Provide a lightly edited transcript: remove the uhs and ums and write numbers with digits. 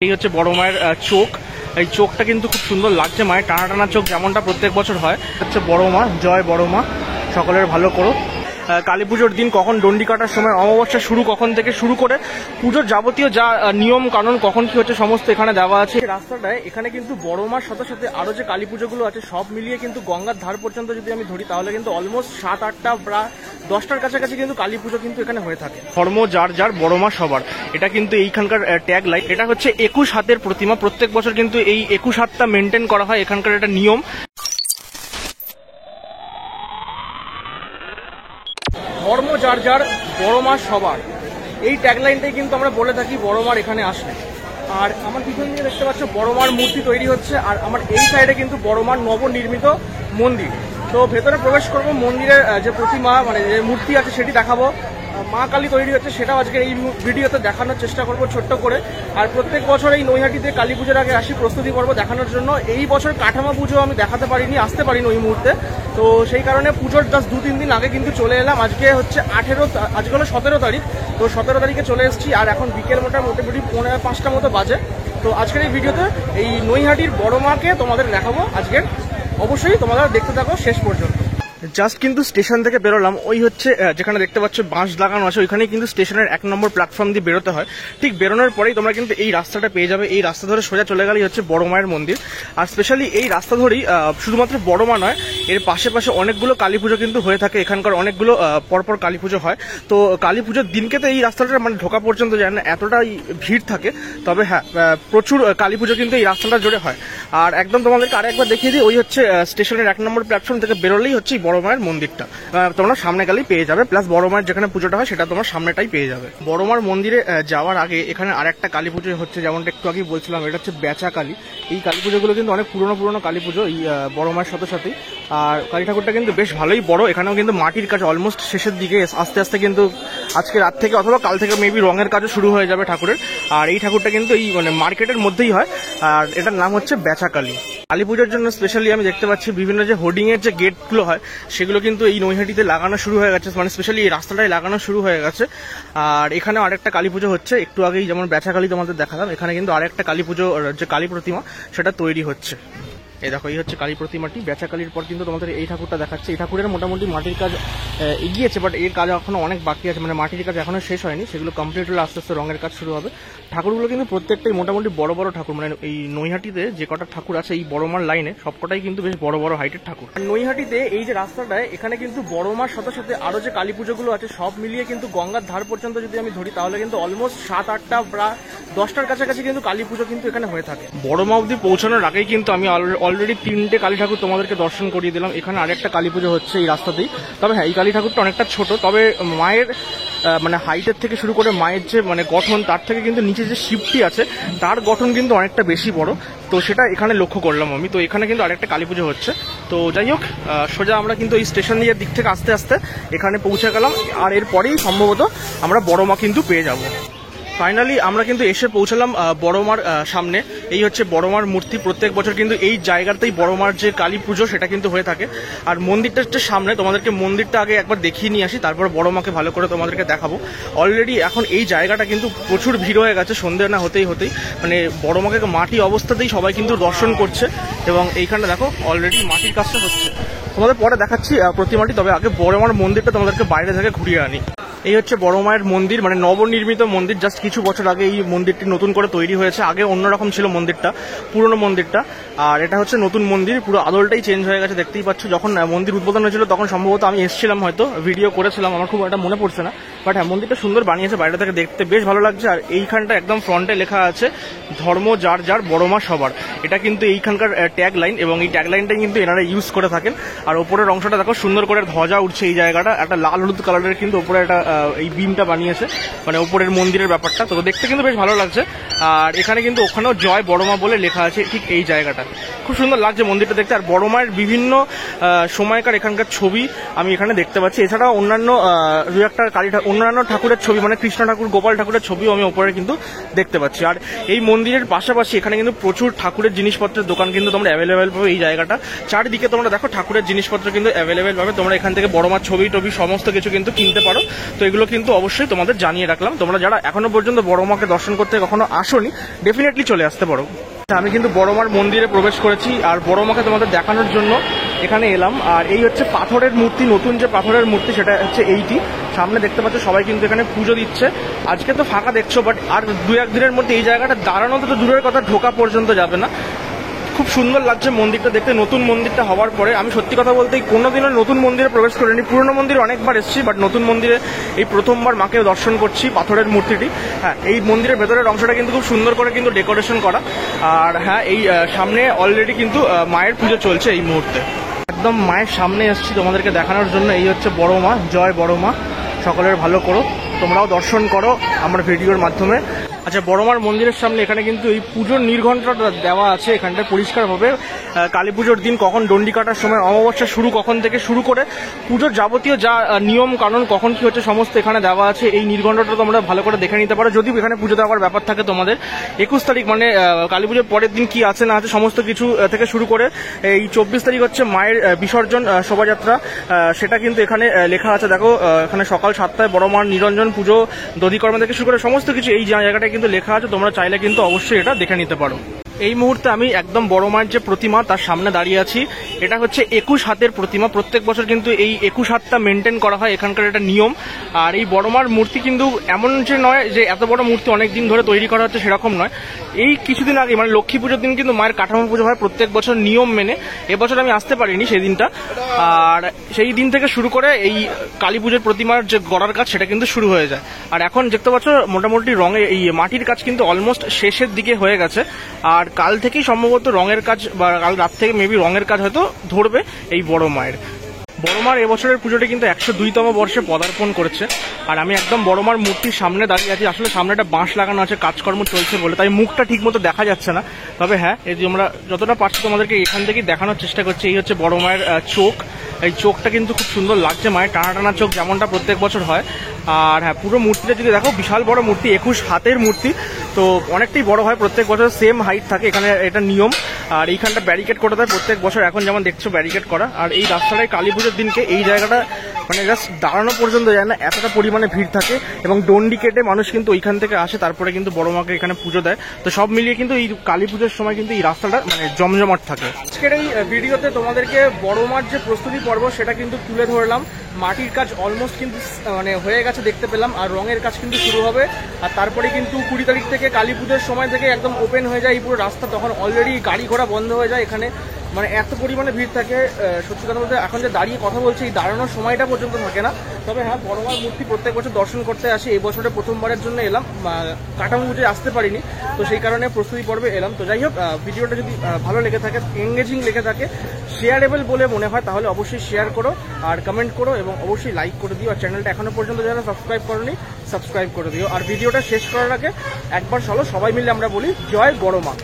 এই হচ্ছে বড় মায়ের চোখ। এই চোখটা কিন্তু খুব সুন্দর লাগছে, মায়ের টানা টানা চোখ যেমনটা প্রত্যেক বছর হয়। হচ্ছে বড় মা, জয় বড় মা, সকলের ভালো করো। কালী পুজোর দিন কখন ডন্ডি কাটার সময়, অমাবস্যা শুরু কখন থেকে শুরু করে পুজোর যাবতীয় যা নিয়ম কানুন কখন কি হচ্ছে সমস্ত এখানে দেওয়া আছে। রাস্তাটায় এখানে কিন্তু বড় মার সাথে সাথে আরো যে কালী পুজোগুলো আছে সব মিলিয়ে কিন্তু গঙ্গার ধার পর্যন্ত যদি আমি ধরি তাহলে কিন্তু অলমোস্ট 7-8টা বা 10টার কাছাকাছি কিন্তু কালী পুজো কিন্তু এখানে হয়ে থাকে। ধর্ম যার যার, বড় মা সবার, এটা কিন্তু এইখানকার ট্যাগ লাইন। এটা হচ্ছে 21 হাতের প্রতিমা। প্রত্যেক বছর কিন্তু এই 21 হাতটা মেনটেন করা হয়, এখানকার একটা নিয়ম। ধর্ম যার যার, বড় মা সবার, এই ট্যাগলাইনটাই কিন্তু আমরা বলে থাকি বড় মার এখানে আসলে। আর আমার পিছন দিকে দেখতে পাচ্ছ বড় মার মূর্তি তৈরি হচ্ছে, আর আমার এই সাইডে কিন্তু বড় মার নবনির্মিত মন্দির। তো ভেতরে প্রবেশ করব, মন্দিরের যে প্রতিমা মানে যে মূর্তি আছে সেটি দেখাবো। মা কালী তৈরি হচ্ছে সেটাও আজকে এই ভিডিওতে দেখানোর চেষ্টা করব ছোট্ট করে। আর প্রত্যেক বছর এই নৈহাটিতে কালী পুজোর আগে আসি প্রস্তুতি পর্ব দেখানোর জন্য। এই বছর কাঠামো পুজো আমি দেখাতে পারিনি, আসতে পারিনি ওই মুহূর্তে, তো সেই কারণে পুজোর জাস্ট 2-3 দিন আগে কিন্তু চলে এলাম। আজকে হচ্ছে আজকে হলো 17 তারিখ, তো 17 তারিখে চলে এসেছি। আর এখন বিকেল মোটামুটি 4:30 মতো বাজে। তো আজকের এই ভিডিওতে এই নৈহাটির বড় মাকে তোমাদের দেখাবো আজকের। অবশ্যই তোমরা দেখতে থাকো শেষ পর্যন্ত। জাস্ট কিন্তু স্টেশন থেকে বেরোলাম, ওই হচ্ছে যেখানে দেখতে পাচ্ছ বাঁশ লাগানো আছে, ওইখানে কিন্তু স্টেশনের 1 নম্বর প্ল্যাটফর্ম দিয়ে বেরোতে হয়। ঠিক বেরোনোর পরেই তোমরা কিন্তু এই রাস্তাটা পেয়ে যাবে। এই রাস্তা ধরে সোজা চলে গেলেই হচ্ছে বড় মায়ের মন্দির। আর স্পেশালি এই রাস্তা ধরেই শুধুমাত্র বড় মা নয়, এর পাশে পাশে অনেকগুলো কালী পুজো কিন্তু হয়ে থাকে। এখানকার অনেকগুলো পরপর কালী পুজো হয়। তো কালী পুজোর দিনকে তো এই রাস্তাটা মানে ঢোকা পর্যন্ত যায় না, এতটাই ভিড় থাকে। তবে হ্যাঁ, প্রচুর কালী পুজো কিন্তু এই রাস্তাটা জুড়ে হয়। আর একদম তোমাদেরকে আরেকবার দেখিয়ে দিই, ওই হচ্ছে স্টেশনের 1 নম্বর প্ল্যাটফর্ম থেকে বেরোলেই হচ্ছে বড় মায়ের মন্দিরটা তোমরা সামনে গেলেই পেয়ে যাবে। প্লাস বড় মায়ের যেখানে পুজোটা হয় সেটা তোমার সামনেটাই পেয়ে যাবে। বড় মার মন্দিরে যাওয়ার আগে এখানে আরেকটা কালী পুজো হচ্ছে, যেমনটা একটু আগেই বলছিলাম, এটা হচ্ছে বেচা কালী। এই কালী পুজোগুলো কিন্তু অনেক পুরনো কালী পুজো এই বড় মায়ের সাথে সাথেই। আর কালী ঠাকুরটা কিন্তু বেশ ভালোই বড়। এখানেও কিন্তু মাটির কাজ অলমোস্ট শেষের দিকে, আস্তে আস্তে কিন্তু আজকে রাত থেকে অথবা কাল থেকে মেবি রঙের কাজও শুরু হয়ে যাবে ঠাকুরের। আর এই ঠাকুরটা কিন্তু এই মানে মার্কেটের মধ্যেই হয়, আর এটার নাম হচ্ছে বেচা কালী। কালী পুজোর জন্য স্পেশালি আমি দেখতে পাচ্ছি বিভিন্ন যে হোর্ডিং এর যে গেটগুলো হয় সেগুলো কিন্তু এই নৈহাটিতে লাগানো শুরু হয়ে গেছে, মানে স্পেশালি এই রাস্তাটায় লাগানো শুরু হয়ে গেছে। আর এখানে আরেকটা কালী পুজো হচ্ছে, একটু আগেই যেমন বেচা কালী তোমাদের দেখালাম, এখানে কিন্তু আরেকটা কালী পুজো যে কালী প্রতিমা সেটা তৈরি হচ্ছে। এই দেখো, এই হচ্ছে কালী প্রতিমাটি। বেচা কালীর পর কিন্তু তোমাদের এই ঠাকুরটা দেখাচ্ছে। এই ঠাকুরের মোটামুটি মাটির কাজ এগিয়েছে, বাট এর কাজ এখনো অনেক বাকি আছে, মানে মাটির কাজ এখনো শেষ হয়নি। সেগুলো কমপ্লিট হলে আস্তে আস্তে রঙের কাজ শুরু হবে। ঠাকুরগুলো কিন্তু প্রত্যেকটাই মোটামুটি বড় বড় ঠাকুর, মানে এই নৈহাটিতে যে কটা ঠাকুর আছে এই বড় মার লাইনে সবকটাই কিন্তু বেশ বড় বড় হাইটের ঠাকুর। নৈহাটিতে এই যে রাস্তাটায় এখানে কিন্তু বড় মার সাথে সাথে আরো যে কালী পুজোগুলো আছে সব মিলিয়ে কিন্তু গঙ্গার ধার পর্যন্ত যদি আমি ধরি তাহলে কিন্তু অলমোস্ট 7-8টা বা 10টার কাছাকাছি কিন্তু কালী পুজো কিন্তু এখানে হয়ে থাকে। বড় মা অব্দি পৌঁছানোর আগেই কিন্তু আমি অলরেডি 3টে কালী ঠাকুর তোমাদেরকে দর্শন করিয়ে দিলাম। এখানে আরেকটা কালী পুজো হচ্ছে এই রাস্তাতেই। তবে হ্যাঁ, এই কালী ঠাকুরটা অনেকটা ছোট, তবে মায়ের মানে হাইটের থেকে শুরু করে মায়ের যে মানে গঠন, তার থেকে কিন্তু নিচে যে শিবটি আছে তার গঠন কিন্তু অনেকটা বেশি বড়। তো সেটা এখানে লক্ষ্য করলাম আমি। তো এখানে কিন্তু আরেকটা কালী পুজো হচ্ছে। তো যাই হোক, সোজা আমরা কিন্তু এই স্টেশন দিয়ে দিক থেকে আস্তে আস্তে এখানে পৌঁছে গেলাম। আর এরপরেই সম্ভবত আমরা বড় মা কিন্তু পেয়ে যাব। ফাইনালি আমরা কিন্তু এসে পৌঁছালাম বড় মার সামনে। এই হচ্ছে বড় মার মূর্তি। প্রত্যেক বছর কিন্তু এই জায়গাতেই বড় মার যে কালী পুজো সেটা কিন্তু হয়ে থাকে। আর মন্দিরটা সামনে, তোমাদেরকে মন্দিরটা আগে একবার দেখিয়ে নিয়ে আসি, তারপর বড় মাকে ভালো করে তোমাদেরকে দেখাবো। অলরেডি এখন এই জায়গাটা কিন্তু প্রচুর ভিড় হয়ে গেছে, সন্ধ্যে না হতেই মানে বড় মাকে মাটি অবস্থাতেই সবাই কিন্তু দর্শন করছে। এবং এইখানে দেখো অলরেডি মাটির কাজটা হচ্ছে, তোমাদের পরে দেখাচ্ছি প্রতিমাটি। তবে আগে বড় মার মন্দিরটা তোমাদেরকে বাইরে থেকে ঘুরিয়ে আনি। এই হচ্ছে বড় মায়ের মন্দির, মানে নবনির্মিত মন্দির। জাস্ট কিছু বছর আগে এই মন্দিরটি নতুন করে তৈরি হয়েছে। আগে অন্যরকম ছিল মন্দিরটা, পুরনো মন্দিরটা। আর এটা হচ্ছে নতুন মন্দির, পুরো আদলটাই চেঞ্জ হয়ে গেছে, দেখতেই পাচ্ছ। যখন মন্দির উদ্বোধন হয়েছিল তখন সম্ভবত আমি এসেছিলাম, হয়তো ভিডিও করেছিলাম, আমার খুব একটা মনে পড়ছে না। বাট হ্যাঁ, মন্দিরটা সুন্দর বানিয়েছে, বাইরে থেকে দেখতে বেশ ভালো লাগছে। আর এইখানটা একদম ফ্রন্টে লেখা আছে ধর্ম যার যার, বড় মা সবার। এটা কিন্তু এইখানকার ট্যাগ লাইন, এবং এই ট্যাগ লাইনটাই কিন্তু এনারা ইউজ করে থাকেন। আর ওপরের অংশটা দেখো সুন্দর করে ধ্বজা উঠছে। এই জায়গাটা একটা লাল হলুদ কালারের কিন্তু ওপরে একটা এই বিমটা বানিয়েছে, মানে ওপরের মন্দিরের ব্যাপারটা। তো দেখতে কিন্তু বেশ ভালো লাগছে। আর এখানে কিন্তু ওখানেও জয় বড় মা বলে লেখা আছে ঠিক এই জায়গাটা। খুব সুন্দর লাগছে মন্দিরটা দেখতে। আর বড় মায়ের বিভিন্ন সময়কার এখানকার ছবি আমি এখানে দেখতে পাচ্ছি। এছাড়াও অন্যান্য দু একটা অন্যান্য ঠাকুরের ছবি, মানে কৃষ্ণ ঠাকুর, গোপাল ঠাকুরের ছবিও আমি ওপরে কিন্তু দেখতে পাচ্ছি। আর এই মন্দিরের পাশাপাশি এখানে কিন্তু প্রচুর ঠাকুরের জিনিসপত্রের দোকান কিন্তু তোমরা অ্যাভেলেবেল পাবে। এই জায়গাটা চারিদিকে তোমরা দেখো ঠাকুরের জিনিসপত্র কিন্তু অ্যাভেলেবেল পাবে। তোমরা এখান থেকে বড় মার ছবি টবি সমস্ত কিছু কিন্তু কিনতে পারো। তো এগুলো কিন্তু অবশ্যই তোমাদের জানিয়ে রাখলাম। তোমরা যারা এখনো পর্যন্ত বড় মাকে দর্শন করতে কখনো আসোনি, ডেফিনেটলি চলে আসতে পারো। আমি কিন্তু বড় মার মন্দিরে প্রবেশ করেছি আর বড় মাকে তোমাদের দেখানোর জন্য এখানে এলাম। আর এই হচ্ছে পাথরের মূর্তি, নতুন যে পাথরের মূর্তি সেটা হচ্ছে এইটি। সামনে দেখতে পাচ্ছ সবাই কিন্তু এখানে পুজো দিচ্ছে। আজকে তো ফাঁকা দেখছো, বাট আর দু এক দিনের মধ্যে এই জায়গাটা দাঁড়ানো তো দূরের কথা, ঢোকা পর্যন্ত যাবে না। খুব সুন্দর লাগছে মন্দিরটা দেখতে। নতুন মন্দিরটা হওয়ার পরে আমি সত্যি কথা বলতে কোনোদিনও নতুন মন্দিরে প্রবেশ করিনি। পুরনো মন্দিরে অনেকবার এসেছি, বাট নতুন মন্দিরে এই প্রথমবার মাকে দর্শন করছি, পাথরের মূর্তিটি। হ্যাঁ, এই মন্দিরের ভেতরের অংশটা কিন্তু খুব সুন্দর করে কিন্তু ডেকোরেশন করা। আর হ্যাঁ, এই সামনে অলরেডি কিন্তু মায়ের পুজো চলছে এই মুহূর্তে। একদম মায়ের সামনে এসেছি তোমাদেরকে দেখানোর জন্য। এই হচ্ছে বড় মা। জয় বড় মা, সকলের ভালো করো, তোমরাও দর্শন করো আমার ভিডিওর মাধ্যমে। আচ্ছা, বড়মার মন্দিরের সামনে এখানে কিন্তু এই পুজোর নির্ঘণ্টটা দেওয়া আছে। এখানটা পরিষ্কারভাবে কালী পুজোর দিন কখন ডন্ডি কাটার সময়, অমাবস্যা শুরু কখন থেকে শুরু করে পুজোর যাবতীয় যা নিয়ম কানুন কখন কি হচ্ছে সমস্ত এখানে দেওয়া আছে। এই নির্ঘণ্টটা তোমরা ভালো করে দেখে নিতে পারো। যদি এখানে পুজো দেওয়ার ব্যাপার থাকে তোমাদের 21 তারিখ মানে কালী পুজোর পরের দিন কি আছে না আছে সমস্ত কিছু থেকে শুরু করে এই 24 তারিখ হচ্ছে মায়ের বিসর্জন শোভাযাত্রা, সেটা কিন্তু এখানে লেখা আছে। দেখো এখানে সকাল 7টায় বড় মার নিরঞ্জন পুজো, দধিকর্ম থেকে শুরু করে সমস্ত কিছু এই জায়গাটায় কিন্তু লেখা আছে। তোমরা চাইলে কিন্তু অবশ্যই এটা দেখে নিতে পারো। এই মুহূর্তে আমি একদম বড় মায়ের যে প্রতিমা তার সামনে দাঁড়িয়ে আছি। এটা হচ্ছে 21 হাতের প্রতিমা। প্রত্যেক বছর কিন্তু এই 21 হাতটা মেনটেন করা হয়, এখানকার একটা নিয়ম। আর এই বড় মার মূর্তি কিন্তু এমন যে নয় যে এত বড় মূর্তি অনেক দিন ধরে তৈরি করা হচ্ছে, সেরকম নয়। এই কিছুদিন আগে মানে লক্ষ্মী পুজোর দিন কিন্তু মায়ের কাঠামো পুজো হয় প্রত্যেক বছর নিয়ম মেনে। এবছর আমি আসতে পারিনি সেই দিনটা। আর সেই দিন থেকে শুরু করে এই কালী পুজোর প্রতিমার যে গড়ার কাজ সেটা কিন্তু শুরু হয়ে যায়। আর এখন দেখতে পাচ্ছ মোটামুটি রঙে এই মাটির কাজ কিন্তু অলমোস্ট শেষের দিকে হয়ে গেছে। আর কাল থেকেই সম্ভবত রঙের কাজ, বা কাল রাত থেকে মেবি রঙের কাজ হয়তো ধরবে এই বড় মায়ের। বড় মার এবছরের পুজোটা কিন্তু 102তম বর্ষে পদার্পণ করেছে। আর আমি একদম বড় মার মূর্তির সামনে দাঁড়িয়ে আছি। আসলে সামনে একটা বাঁশ লাগানো আছে, কাজকর্ম চলছে বলে তাই মুখটা ঠিক মতো দেখা যাচ্ছে না। তবে হ্যাঁ, এই যে আমরা যতটা পারছি তোমাদেরকে এখান থেকেই দেখানোর চেষ্টা করছি। এই হচ্ছে বড় মায়ের চোখ। এই চোখটা কিন্তু খুব সুন্দর লাগছে, মায়ের টানা টানা চোখ যেমনটা প্রত্যেক বছর হয়। আর হ্যাঁ, পুরো মূর্তিটা যদি দেখো বিশাল বড় মূর্তি, 21 হাতের মূর্তি, তো অনেকটাই বড় হয়। প্রত্যেক বছর সেম হাইট থাকে এখানে, এটা নিয়ম। আর এইখানটা ব্যারিকেড করে দেয় প্রত্যেক বছর, এখন যেমন দেখছো ব্যারিকেড করা। আর এই রাস্তাটায় কালী পুজোর দিনকে এই জায়গাটা মানে জাস্ট দাঁড়ানো পর্যন্ত যায় না, এতটা পরিমাণে ভিড় থাকে। এবং ডন্ডি কেটে মানুষ কিন্তু ওইখান থেকে আসে, তারপরে কিন্তু বড় মাকে এখানে পুজো দেয়। তো সব মিলিয়ে কিন্তু এই কালী পুজোর সময় কিন্তু এই রাস্তাটা মানে জমজমাট থাকে। আজকের এই ভিডিওতে তোমাদেরকে বড় মার যে প্রস্তুতি পর্ব সেটা কিন্তু তুলে ধরলাম। মাটির কাজ অলমোস্ট কিন্তু মানে হয়ে গেছে দেখতে পেলাম। আর রঙের কাজ কিন্তু শুরু হবে। আর তারপরে কিন্তু 20 তারিখ থেকে কালী পুজোর সময় থেকে একদম ওপেন হয়ে যায় এই পুরো রাস্তা। তখন অলরেডি গাড়ি ঘোড়া বন্ধ হয়ে যায় এখানে, মানে এত পরিমাণে ভিড় থাকে। সত্যি কথা বলতে এখন যে দাঁড়িয়ে কথা বলছি এই দাঁড়ানোর সময়টা পর্যন্ত থাকে না। তবে হ্যাঁ, বড় মার মূর্তি প্রত্যেক বছর দর্শন করতে আসি। এই বছরে প্রথমবারের জন্য এলাম, কাঠামো পুজোয় আসতে পারিনি, তো সেই কারণে প্রস্তুতি পর্বে এলাম। তো যাই হোক, ভিডিওটা যদি ভালো লেগে থাকে, এঙ্গেজিং লেগে থাকে, শেয়ারেবল বলে মনে হয়, তাহলে অবশ্যই শেয়ার করো আর কমেন্ট করো এবং অবশ্যই লাইক করে দিও। আর চ্যানেলটা এখনো পর্যন্ত যারা সাবস্ক্রাইব করোনি সাবস্ক্রাইব করে দিও। আর ভিডিওটা শেষ করার আগে একবার চলো সবাই মিলে আমরা বলি জয় বড় মা।